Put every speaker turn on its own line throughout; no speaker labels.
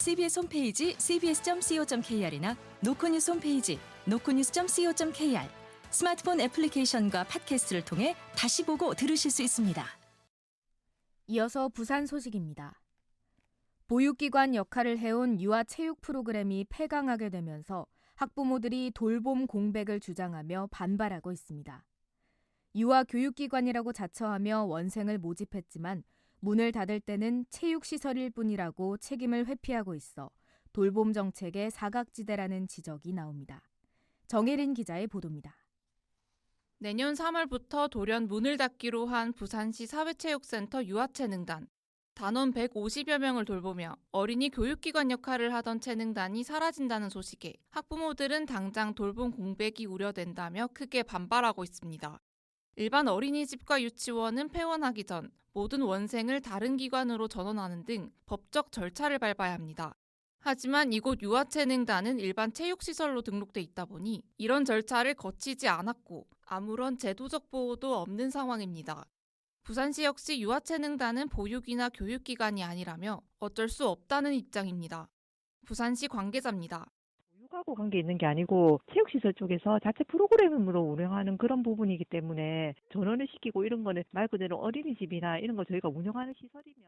CBS 홈페이지 cbs.co.kr이나 노코뉴스 홈페이지 노코뉴스.co.kr, 스마트폰 애플리케이션과 팟캐스트를 통해 다시 보고 들으실 수 있습니다.
이어서 부산 소식입니다. 보육기관 역할을 해온 유아체육 프로그램이 폐강하게 되면서 학부모들이 돌봄 공백을 주장하며 반발하고 있습니다. 유아교육기관이라고 자처하며 원생을 모집했지만 문을 닫을 때는 체육시설일 뿐이라고 책임을 회피하고 있어 돌봄 정책의 사각지대라는 지적이 나옵니다. 정혜린 기자의 보도입니다.
내년 3월부터 돌연 문을 닫기로 한 부산시 사회체육센터 유아체능단. 단원 150여 명을 돌보며 어린이 교육기관 역할을 하던 체능단이 사라진다는 소식에 학부모들은 당장 돌봄 공백이 우려된다며 크게 반발하고 있습니다. 일반 어린이집과 유치원은 폐원하기 전 모든 원생을 다른 기관으로 전원하는 등 법적 절차를 밟아야 합니다. 하지만 이곳 유아체능단은 일반 체육시설로 등록돼 있다 보니 이런 절차를 거치지 않았고 아무런 제도적 보호도 없는 상황입니다. 부산시 역시 유아체능단은 보육이나 교육기관이 아니라며 어쩔 수 없다는 입장입니다. 부산시 관계자입니다.
보육하고 관계 있는 게 아니고 체육시설 쪽에서 자체 프로그램으로 운영하는 그런 부분이기 때문에 전원을 시키고 이런 거는 말 그대로 어린이집이나 이런 거 저희가 운영하는 시설이며.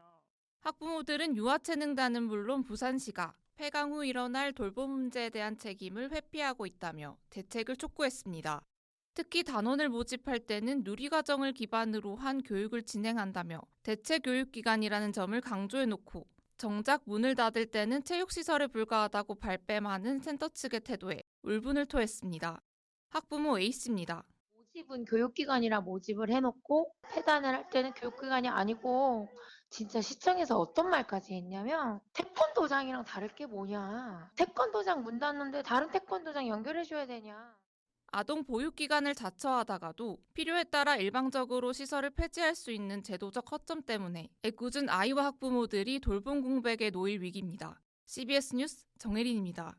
학부모들은 유아체능단은 물론 부산시가 폐강 후 일어날 돌봄 문제에 대한 책임을 회피하고 있다며 대책을 촉구했습니다. 특히 단원을 모집할 때는 누리과정을 기반으로 한 교육을 진행한다며 대체교육기관이라는 점을 강조해놓고 정작 문을 닫을 때는 체육시설에 불과하다고 발뺌하는 센터 측의 태도에 울분을 토했습니다. 학부모 A씨입니다.
모집은 교육기관이라 모집을 해놓고 폐단을 할 때는 교육기관이 아니고 진짜 시청에서 어떤 말까지 했냐면 태권도장이랑 다를 게 뭐냐. 태권도장 문 닫는데 다른 태권도장 연결해줘야 되냐.
아동 보육기관을 자처하다가도 필요에 따라 일방적으로 시설을 폐지할 수 있는 제도적 허점 때문에 애꿎은 아이와 학부모들이 돌봄 공백에 놓일 위기입니다. CBS 뉴스 정혜린입니다.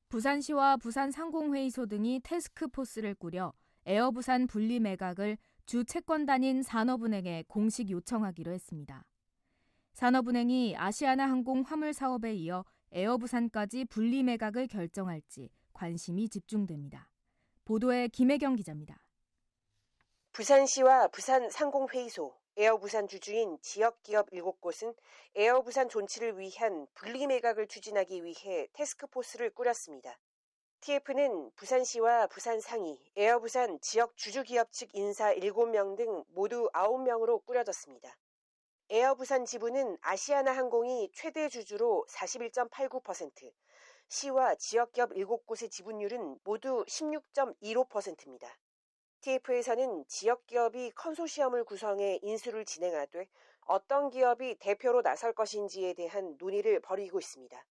부산시와 부산상공회의소 등이 태스크포스를 꾸려 에어부산 분리 매각을 주 채권단인 산업은행에 공식 요청하기로 했습니다. 산업은행이 아시아나항공 화물 사업에 이어 에어부산까지 분리 매각을 결정할지 관심이 집중됩니다. 보도에 김혜경 기자입니다.
부산시와 부산상공회의소, 에어부산 주주인 지역기업 7곳은 에어부산 존치를 위한 분리매각을 추진하기 위해 태스크포스를 꾸렸습니다. TF는 부산시와 부산상위, 에어부산 지역 주주기업 측 인사 7명 등 모두 9명으로 꾸려졌습니다. 에어부산 지부는 아시아나항공이 최대 주주로 41.89%, 시와 지역기업 7곳의 지분율은 모두 16.25%입니다. TF에서는 지역기업이 컨소시엄을 구성해 인수를 진행하되 어떤 기업이 대표로 나설 것인지에 대한 논의를 벌이고 있습니다.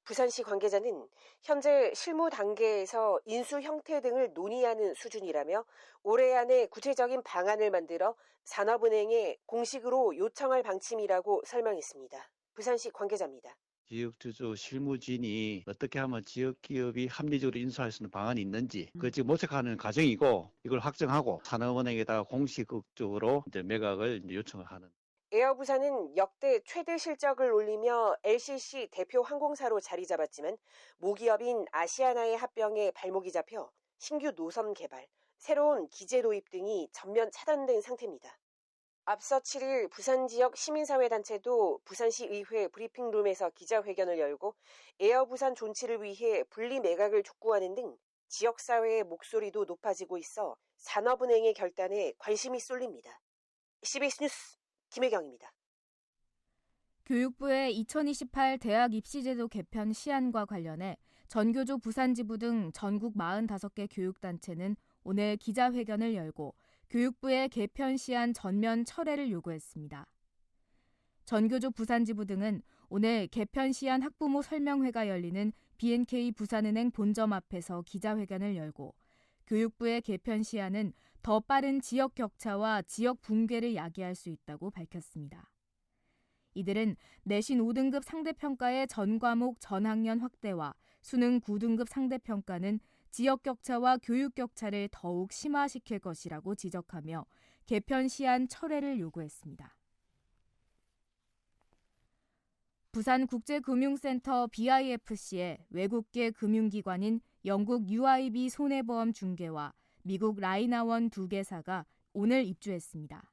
부산시 관계자는 현재 실무 단계에서 인수 형태 등을 논의하는 수준이라며 올해 안에 구체적인 방안을 만들어 산업은행에 공식으로 요청할 방침이라고 설명했습니다. 부산시 관계자입니다.
지역주주 실무진이 어떻게 하면 지역기업이 합리적으로 인수할 수 있는 방안이 있는지 그걸 지금 모색하는 과정이고 이걸 확정하고 산업은행에다가 공식적으로 이제 매각을 요청을 하는.
에어부산은 역대 최대 실적을 올리며 LCC 대표 항공사로 자리 잡았지만 모기업인 아시아나의 합병에 발목이 잡혀 신규 노선 개발, 새로운 기재 도입 등이 전면 차단된 상태입니다. 앞서 7일 부산 지역 시민사회단체도 부산시 의회 브리핑룸에서 기자회견을 열고 에어부산 존치를 위해 분리 매각을 촉구하는 등 지역사회의 목소리도 높아지고 있어 산업은행의 결단에 관심이 쏠립니다. CBS 뉴스 김혜경입니다.
교육부의 2028 대학 입시제도 개편 시안과 관련해 전교조 부산지부 등 전국 45개 교육단체는 오늘 기자회견을 열고 교육부의 개편 시안 전면 철회를 요구했습니다. 전교조 부산지부 등은 오늘 개편 시안 학부모 설명회가 열리는 B&K 부산은행 본점 앞에서 기자회견을 열고 교육부의 개편 시안은 더 빠른 지역 격차와 지역 붕괴를 야기할 수 있다고 밝혔습니다. 이들은 내신 5등급 상대평가의 전 과목 전 학년 확대와 수능 9등급 상대평가는 지역 격차와 교육 격차를 더욱 심화시킬 것이라고 지적하며 개편 시안 철회를 요구했습니다. 부산국제금융센터 BIFC에 외국계 금융기관인 영국 UIB 손해보험 중개와 미국 라이나원 두 개사가 오늘 입주했습니다.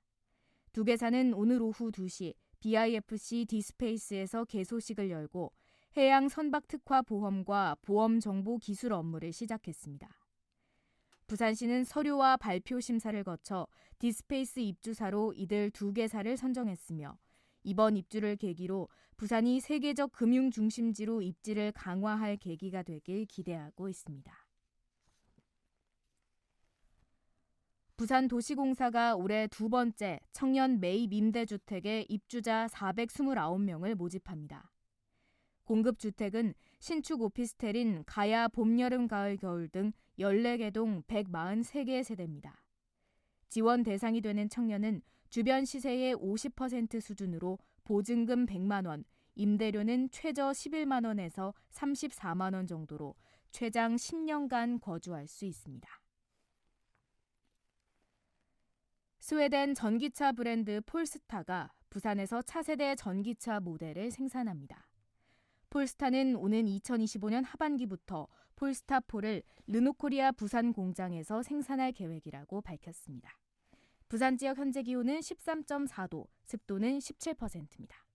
두 개사는 오늘 오후 2시 BIFC 디스페이스에서 개소식을 열고 해양 선박 특화 보험과 보험 정보 기술 업무를 시작했습니다. 부산시는 서류와 발표 심사를 거쳐 디스페이스 입주사로 이들 두 개사를 선정했으며 이번 입주를 계기로 부산이 세계적 금융 중심지로 입지를 강화할 계기가 되길 기대하고 있습니다. 부산도시공사가 올해 두 번째 청년 매입 임대주택에 입주자 429명을 모집합니다. 공급주택은 신축 오피스텔인 가야 봄, 여름, 가을, 겨울 등 14개 동 143개 세대입니다. 지원 대상이 되는 청년은 주변 시세의 50% 수준으로 보증금 100만 원, 임대료는 최저 11만 원에서 34만 원 정도로 최장 10년간 거주할 수 있습니다. 스웨덴 전기차 브랜드 폴스타가 부산에서 차세대 전기차 모델을 생산합니다. 폴스타는 오는 2025년 하반기부터 폴스타4를 르노코리아 부산 공장에서 생산할 계획이라고 밝혔습니다. 부산 지역 현재 기온은 13.4도, 습도는 17%입니다.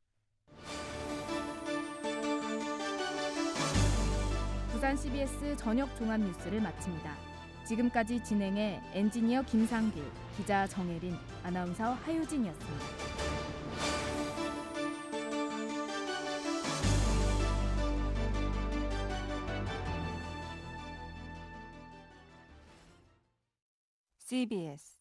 부산 CBS 저녁 종합 뉴스를 마칩니다. 지금까지 진행해 엔지니어 김상길, 기자 정혜린, 아나운서 하유진이었습니다.
CBS